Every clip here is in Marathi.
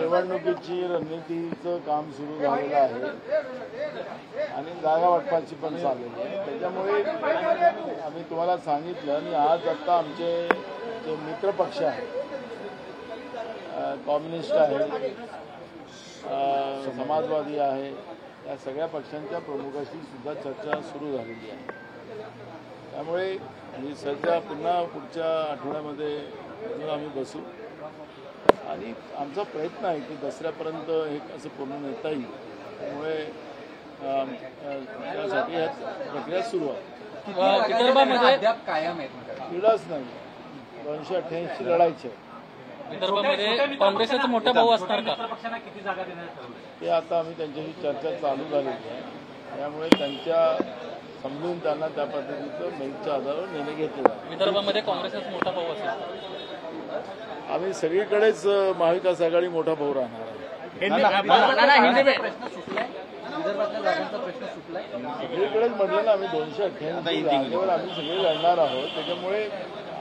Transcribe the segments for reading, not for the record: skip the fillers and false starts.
निवडणुकीची रणनीतीचं काम सुरू झालेलं आहे आणि जागा वाटपाची पण चाललेली आहे. त्याच्यामुळे आम्ही तुम्हाला सांगितलं आणि आज आता आमचे जे मित्र पक्ष आहेत, कम्युनिस्ट आहे, समाजवादी आहे, या सगळ्या पक्षांच्या प्रमुखाशी सुद्धा चर्चा सुरू झालेली आहे. त्यामुळे ही चर्चा पुन्हा पुढच्या आठवड्यामध्ये आम्ही बसू आणि आमचा प्रयत्न आहे की दसऱ्यापर्यंत हे असं पूर्ण नेता येईल. त्यामुळे त्यासाठी ह्या प्रक्रिया सुरू आहे. विदर्भामध्ये अद्याप कायम आहे, क्रीडाच नाही, 288 लढायचे. विदर्भामध्ये काँग्रेसचा मोठा भाऊ असणार का? ते आता आम्ही त्यांच्याशी चर्चा चालू झालेली आहे. त्यामुळे समजून त्यांना त्या पद्धतीचं मेरिटच्या आधारावर निर्णय घेतला. विदर्भामध्ये काँग्रेसचा मोठा भाऊ असेल. आम्ही सगळीकडेच महाविकास आघाडी मोठा भाऊ राहणार आहे. सगळीकडेच म्हटलं ना, आम्ही 288 जागेवर आम्ही सगळे लढणार आहोत. त्याच्यामुळे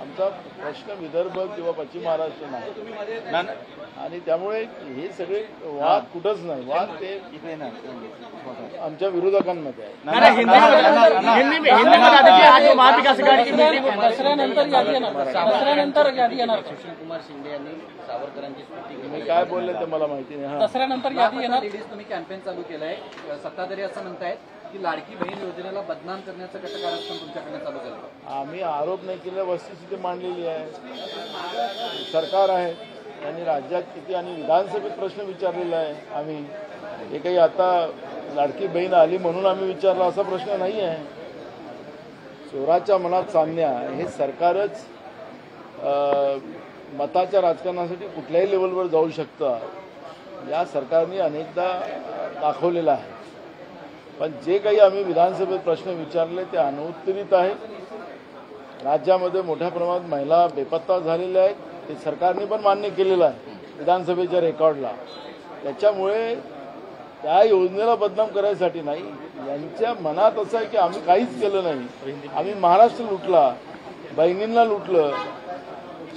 आमचा प्रश्न विदर्भ किंवा पश्चिम महाराष्ट्र नाही आणि त्यामुळे हे सगळे वाद कुठंच नाही. वाद ते आमच्या विरोधकांमध्ये आहे. दसऱ्यानंतर यादी येणार. सुशील कुमार शिंदे यांनी सावरकरांची स्तुती केली. मी काय बोलले ते मला माहिती नाही. दसऱ्यानंतर यादी येणार. तुम्ही कॅम्पेन चालू केलंय, सत्ताधारी असं म्हणतायत की लाडकी बहीण योजनेला बदनाम करण्याचं कटकारस्थान तुमच्याकडे चालू केलं. आम्ही आरोप नाही केले, वस्तुस्थिती मांडलेली आहे. सरकार आहे त्यांनी राज्यात किती आणि विधानसभेत प्रश्न विचारलेला आहे. आम्ही हे काही आता लाडकी बहीण आली म्हणून आम्ही विचारला असा प्रश्न नाही आहे. चोराच्या मनात चांदण्या हे सरकारच मताच्या राजकारणासाठी कुठल्याही लेवलवर जाऊ शकतं, या सरकारने अनेकदा दाखवलेलं आहे. पण जे काही आम्ही विधानसभेत प्रश्न विचारले ते अनुत्तरित आहेत. राज्यामध्ये मोठ्या प्रमाणात महिला बेपत्ता झालेल्या आहेत, ते सरकारने पण मान्य केलेलं आहे विधानसभेच्या रेकॉर्डला. त्याच्यामुळे त्या योजनेला बदनाम करायसाठी नाही, यांच्या मनात असं आहे की आम्ही काहीच केलं नाही, आम्ही महाराष्ट्र लुटला, बहिणींना लुटलं,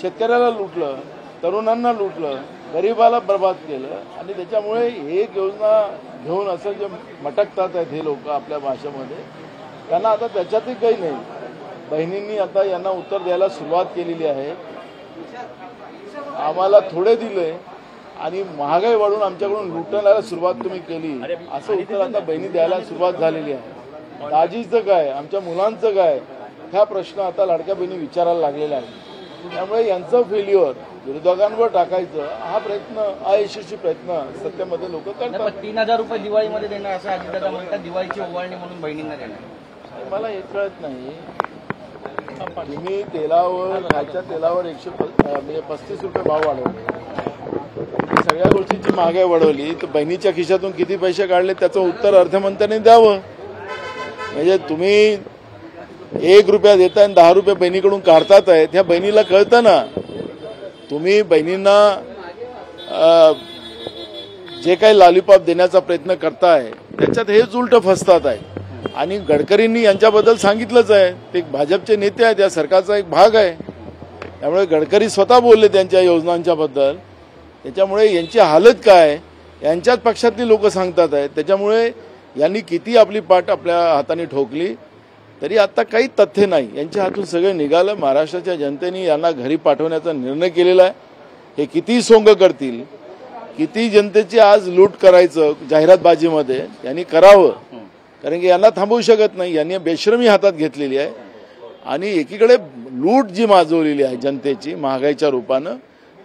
शेतकऱ्याला लुटलं, तरुणांना लुटलं, गरिबाला बर्बाद केलं आणि त्याच्यामुळे एक योजना घेऊन असं जे मटकतात आहेत हे लोक आपल्या भाषेमध्ये, त्यांना आता त्याच्यातही काही नाही. बहिणींनी आता यांना उत्तर द्यायला सुरुवात केलेली आहे. आम्हाला थोडे दिले आणि महागाई वाढून आमच्याकडून लुटण्याला सुरुवात तुम्ही केली, असं उत्तर आता बहिणी द्यायला सुरुवात झालेली आहे. दाजीचं काय, आमच्या मुलांचं काय, हा प्रश्न आता लाडक्या बहिणी विचारायला लागलेला आहे. त्यामुळे यांचं फेल्युअर विरोधकांवर टाकायचं हा प्रयत्न, अयशस्वी प्रयत्न सत्तेमध्ये लोक करतात. 3000 रुपये दिवाळीमध्ये देणार असं अजितदादा म्हणतात, दिवाळीची ओवाळणी म्हणून बहिणींना देणार. मला हे कळत नाही. तुम्ही तेलावर, खायच्या तेलावर 135 रुपये भाव वाढवले, तुम्ही सगळ्या गोष्टींची महागाई वाढवली, तर बहिणीच्या खिशातून किती पैसे काढले त्याचं उत्तर अर्थमंत्र्यांनी द्यावं. म्हणजे तुम्ही 1 रुपया देताय आणि 10 रुपये बहिणीकडून काढतात आहेत, ह्या बहिणीला कळतं ना. तुम्ही बहिणींना जे काही लॉलीपॉप देण्याचा प्रयत्न करताय त्याच्यात हेच उलटं फसतात आहे. आणि गडकरींनी यांच्याबद्दल सांगितलंच आहे, ते भाजपचे नेते आहेत, या सरकारचा एक भाग आहे. त्यामुळे गडकरी स्वतः बोलले त्यांच्या योजनांच्या बद्दल. त्याच्यामुळे यांची हालत काय यांच्याच पक्षातली लोक सांगतात आहेत. त्याच्यामुळे यांनी किती आपली पाठ आपल्या हाताने ठोकली तरी आता काही तथ्य नाही, यांच्या हातून सगळं निघालं. महाराष्ट्राच्या जनतेने यांना घरी पाठवण्याचा निर्णय केलेला आहे. हे किती सोंग करतील, किती जनतेची आज लूट करायचं जाहिरातबाजीमध्ये यांनी करावं, कारण की यांना थांबवू शकत नाही. यांनी बेशरमी हातात घेतलेली आहे आणि एकीकडे लूट जी माजवलेली आहे जनतेची महागाईच्या रूपानं.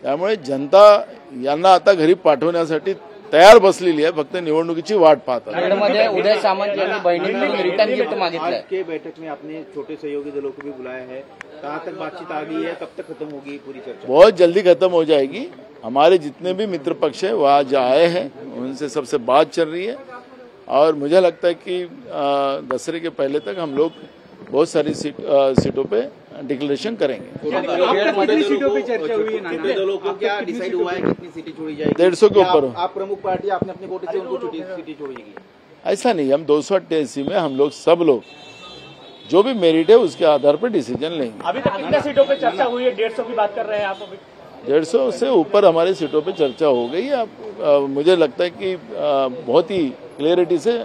त्यामुळे जनता यांना आता घरी पाठवण्यासाठी तयार बसलेली आहे, फक्त निवडणुकीची वाट पाहतात. उदय सामंत यांनी बहिणींकडून रिटर्न गिफ्ट मागितलं के बैठक में आपने छोटे सहयोगी दलों को भी बुलाया है, कहाँ तक बातचीत आ गई है, कब तक खत्म होगी पूरी चर्चा? बहुत जल्दी खत्म हो जाएगी. हमारे जितने भी मित्र पक्ष है वहाँ जो आए हैं उनसे सबसे बात चल रही है और मुझे लगता है कि दसरे के पहले तक हम लोग बहुत सारी सीटों पे डिक्लेरेशन करेंगे. कितनी सीटों पे चर्चा हुई है? दलों को क्या डिसाइड हुआ है कितनी सीटें छोड़ी जाएगी? 150 के ऊपर. आप प्रमुख पार्टी, आपने अपने कोटे से उनको सीटें छोड़ेगी? ऐसा नहीं, हम 288 में हम लोग सब लोग जो भी मेरिट है उसके आधार पर डिसीजन लेंगे. अभी तक कितने सीटों पे चर्चा हुई है? 150 की बात कर रहे हैं आप अभी? 150 से ऊपर हमारी सीटों पे चर्चा हो गई। अब मुझे लगता है कि बहुत ही क्लियरिटी से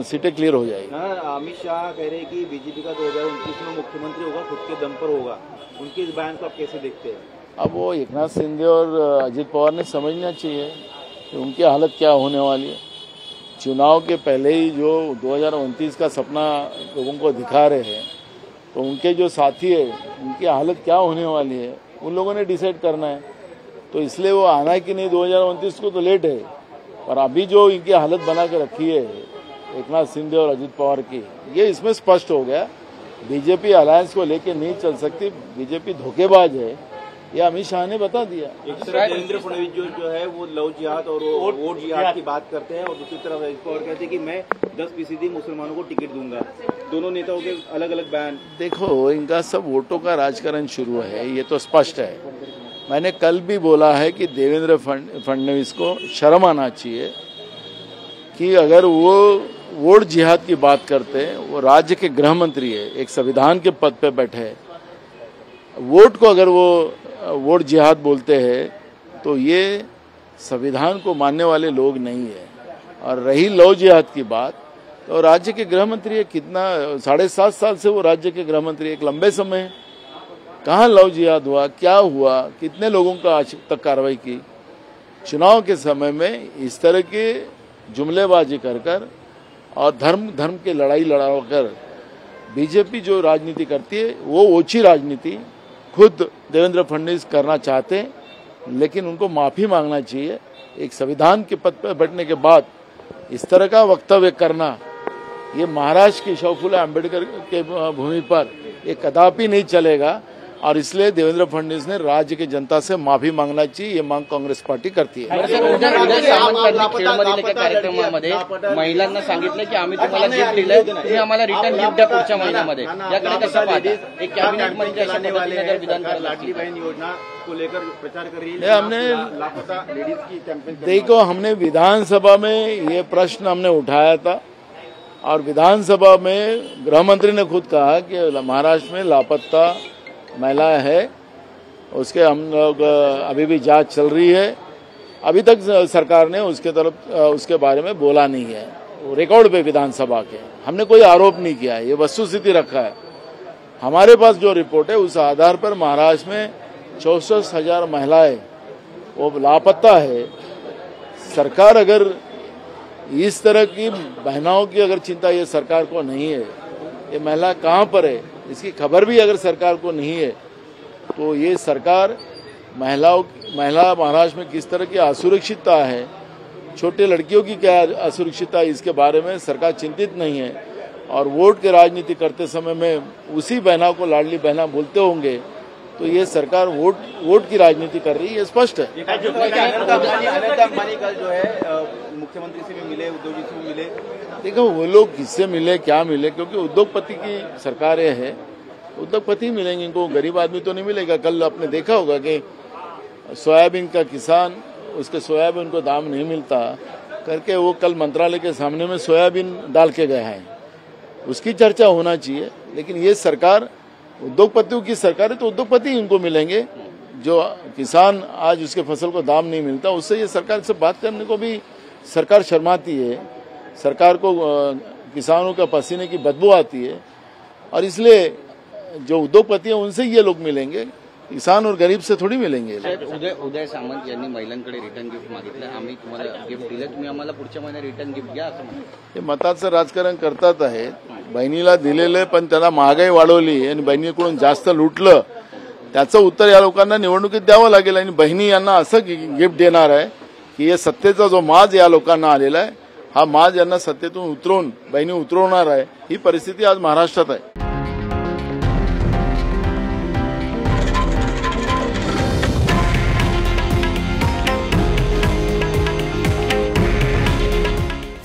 सीटें क्लियर हो जाएगी। अमित शाह कह रहे हैं कि बीजेपी का 2029 में मुख्यमंत्री होगा, खुद के दम पर होगा। उनके इस बयान को आप कैसे देखते हैं? अब वो एकनाथ शिंदे और अजित पवार ने समझना चाहिए कि उनकी हालत क्या होने वाली है। चुनाव के पहले ही जो 2029 का सपना लोगों को दिखा रहे हैं, तो उनके जो साथी है उनकी हालत क्या होने वाली है उन लोगों ने डिसाइड करना है। तो इसलिए वो आना है कि नहीं 2029 को तो लेट है, पर अभी जो इनकी हालत बना के रखी है एकनाथ शिंदे और अजित पवार की, ये इसमें स्पष्ट हो गया। बीजेपी अलायंस को लेके नहीं चल सकती, बीजेपी धोखेबाज है, ये अमित शाह ने बता दिया। एक तरफ देवेंद्र फडणवीस जो है वो लव जिहाद और वोट जिहाद की बात करते हैं, और दूसरी तरफ अजित पवार कहते हैं कि मैं 10% मुसलमानों को टिकट दूंगा। दोनों नेताओं के अलग अलग बयान। देखो, इनका सब वोटों का राजकारण शुरू है, ये तो स्पष्ट है। मैंने कल भी बोला है कि देवेंद्र फडणवीस को शर्म आना चाहिए कि अगर वो वोट जिहाद की बात करते हैं, वो राज्य के गृह मंत्री है, एक संविधान के पद पे बैठे हैं, वोट को अगर वो वोट जिहाद बोलते हैं तो ये संविधान को मानने वाले लोग नहीं है। और रही लव जिहाद की बात, तो राज्य के गृह मंत्री है, कितना 7.5 साल से वो राज्य के गृह मंत्री, एक लंबे समय है। कहाँ लव जिहाद हुआ, क्या हुआ, कितने लोगों का आज तक कार्रवाई की? चुनाव के समय में इस तरह के जुमलेबाजी कर और धर्म के लड़ाई लड़ाकर बीजेपी जो राजनीति करती है, वो ओछी राजनीति खुद देवेंद्र फडणवीस करना चाहते हैं, लेकिन उनको माफी मांगना चाहिए। एक संविधान के पद पर बैठने के बाद इस तरह का वक्तव्य करना, ये महाराष्ट्र की शौफुल्ला अम्बेडकर के भूमि पर ये कदापि नहीं चलेगा। और इसलिए देवेंद्र फडणवीस ने राज्य की जनता से माफी मांगना चाहिए, ये मांग काँग्रेस पार्टी करती है। उदय सामंतांनी खेळमधील एका कार्यक्रमामध्ये महिलांना सांगितलं की आम्ही तुम्हाला गिफ्ट दिलंय, तुम्ही आम्हाला रिटर्न गिफ्ट द्या पुढच्या महिन्यामध्ये। याकडे कसं पाहता? एक कॅबिनेट मंत्री अशा पद्धतीने जर विधान करायला लाडली बहन योजना को लेकर प्रचार कर रही है, हमने लापता लेडीज की कैंपेन। देखो, हमने विधानसभा में ये प्रश्न हमने उठाया था, और विधानसभा में गृह मंत्री ने खुद कहा कि महाराष्ट्र में लापता महिला है, उसके हम लोग अभी भी जांच चल रही है। अभी तक सरकार ने उसके बारे में बोला नहीं है, रिकॉर्ड पे विधानसभा के हमने कोई आरोप नहीं किया है, ये वस्तुस्थिति रखा है। हमारे पास जो रिपोर्ट है उस आधार पर महाराष्ट्र में 64,000 महिलाएं वो लापता है। सरकार अगर इस तरह की बहनों की अगर चिंता ये सरकार को नहीं है, ये महिला कहाँ पर है इसकी खबर भी अगर सरकार को नहीं है, तो ये सरकार महिला महाराष्ट्र में किस तरह की असुरक्षितता है, छोटे लड़कियों की क्या असुरक्षितता है, इसके बारे में सरकार चिंतित नहीं है। और वोट की राजनीति करते समय में उसी बहना को लाडली बहना बोलते होंगे, तो ये सरकार वोट की राजनीति कर रही है, स्पष्ट है। अनिल अंबानी कल जो है मुख्यमंत्री से भी मिले, उद्धव जी से भी मिले। देखो, वो लोग किससे मिले क्या मिले, क्योंकि उद्योगपति की सरकारें हैं, उद्योगपति मिलेंगे, इनको गरीब आदमी तो नहीं मिलेगा। कल आपने देखा होगा कि सोयाबीन का किसान, उसके सोयाबीन को दाम नहीं मिलता करके वो कल मंत्रालय के सामने में सोयाबीन डाल के गए हैं, उसकी चर्चा होना चाहिए। लेकिन ये सरकार उद्योगपतियों की सरकार है, तो उद्योगपति इनको मिलेंगे। जो किसान आज उसके फसल को दाम नहीं मिलता, उससे ये सरकार से बात करने को भी सरकार शर्माती है। सरकार को किसानों का पसीने की बदबू आती है, और इसलिए जो उद्योगपति हैं उनसे ये लोग मिलेंगे, किसान और गरीब से थोडी मिलेंगे। उदय सामंत यांनी महिलांकडे रिटर्न गिफ्ट मागितलं, आम्ही तुम्हाला गिफ्ट दिलं, तुम्ही आम्हाला पुढच्या महिन्यात रिटर्न गिफ्ट द्या असं म्हणतात। हे मताचं राजकारण करतात आहेत, बहिणीला दिलेलं पण त्याला महागाई वाढवली आणि बहिणीकडून जास्त लुटलं, त्याचं उत्तर या लोकांना निवडणुकीत द्यावं लागेल। आणि बहिणी यांना असं गिफ्ट देणार आहे की हे सत्तेचा जो माज या लोकांना आलेला आहे, हा माज यांना सत्तेतून उतरवून बहिणी उतरवणार आहे। ही परिस्थिती आज महाराष्ट्रात आहे।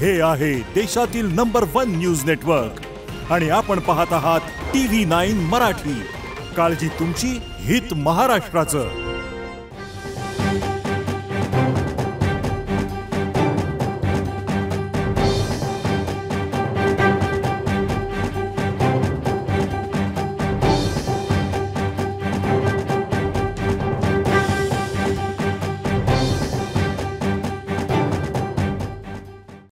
हे आहे देशातील नंबर 1 न्यूज नेटवर्क आणि आपण पाहत आहात TV9 मराठी। काळजी तुमची, हित महाराष्ट्राचं।